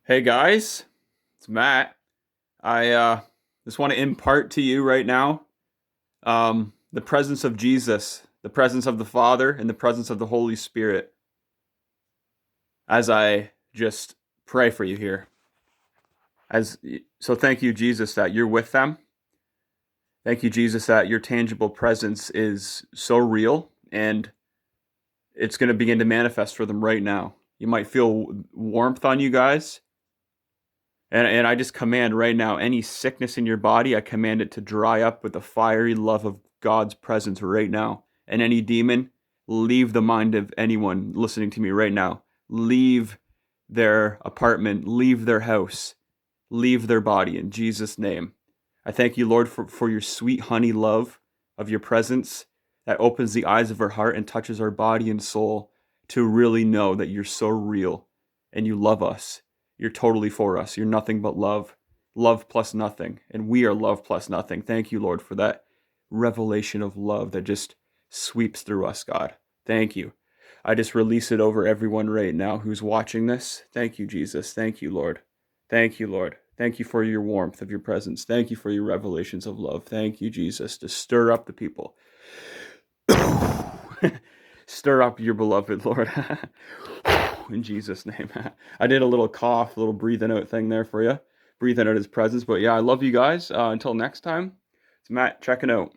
Hey guys, it's Matt. I just want to impart to you right now the presence of Jesus, the presence of the Father, and the presence of the Holy Spirit as I just pray for you here. So thank you, Jesus, that you're with them. Thank you, Jesus, that your tangible presence is so real and it's going to begin to manifest for them right now. You might feel warmth on you guys. And I just command right now any sickness in your body, I command it to dry up with the fiery love of God's presence right now. And any demon, leave the mind of anyone listening to me right now. Leave their apartment, leave their house, leave their body in Jesus' name. I thank you, Lord, for your sweet honey love of your presence that opens the eyes of our heart and touches our body and soul to really know that you're so real and you love us. You're totally for us. You're nothing but love. Love plus nothing. And we are love plus nothing. Thank you, Lord, for that revelation of love that just sweeps through us, God. Thank you. I just release it over everyone right now who's watching this. Thank you, Jesus. Thank you, Lord. Thank you, Lord. Thank you for your warmth of your presence. Thank you for your revelations of love. Thank you, Jesus, to stir up the people. Stir up your beloved, Lord. In Jesus' name. I did a little cough, a little breathing out thing there for you. Breathing out his presence. But yeah, I love you guys. Until next time, it's Matt checking out.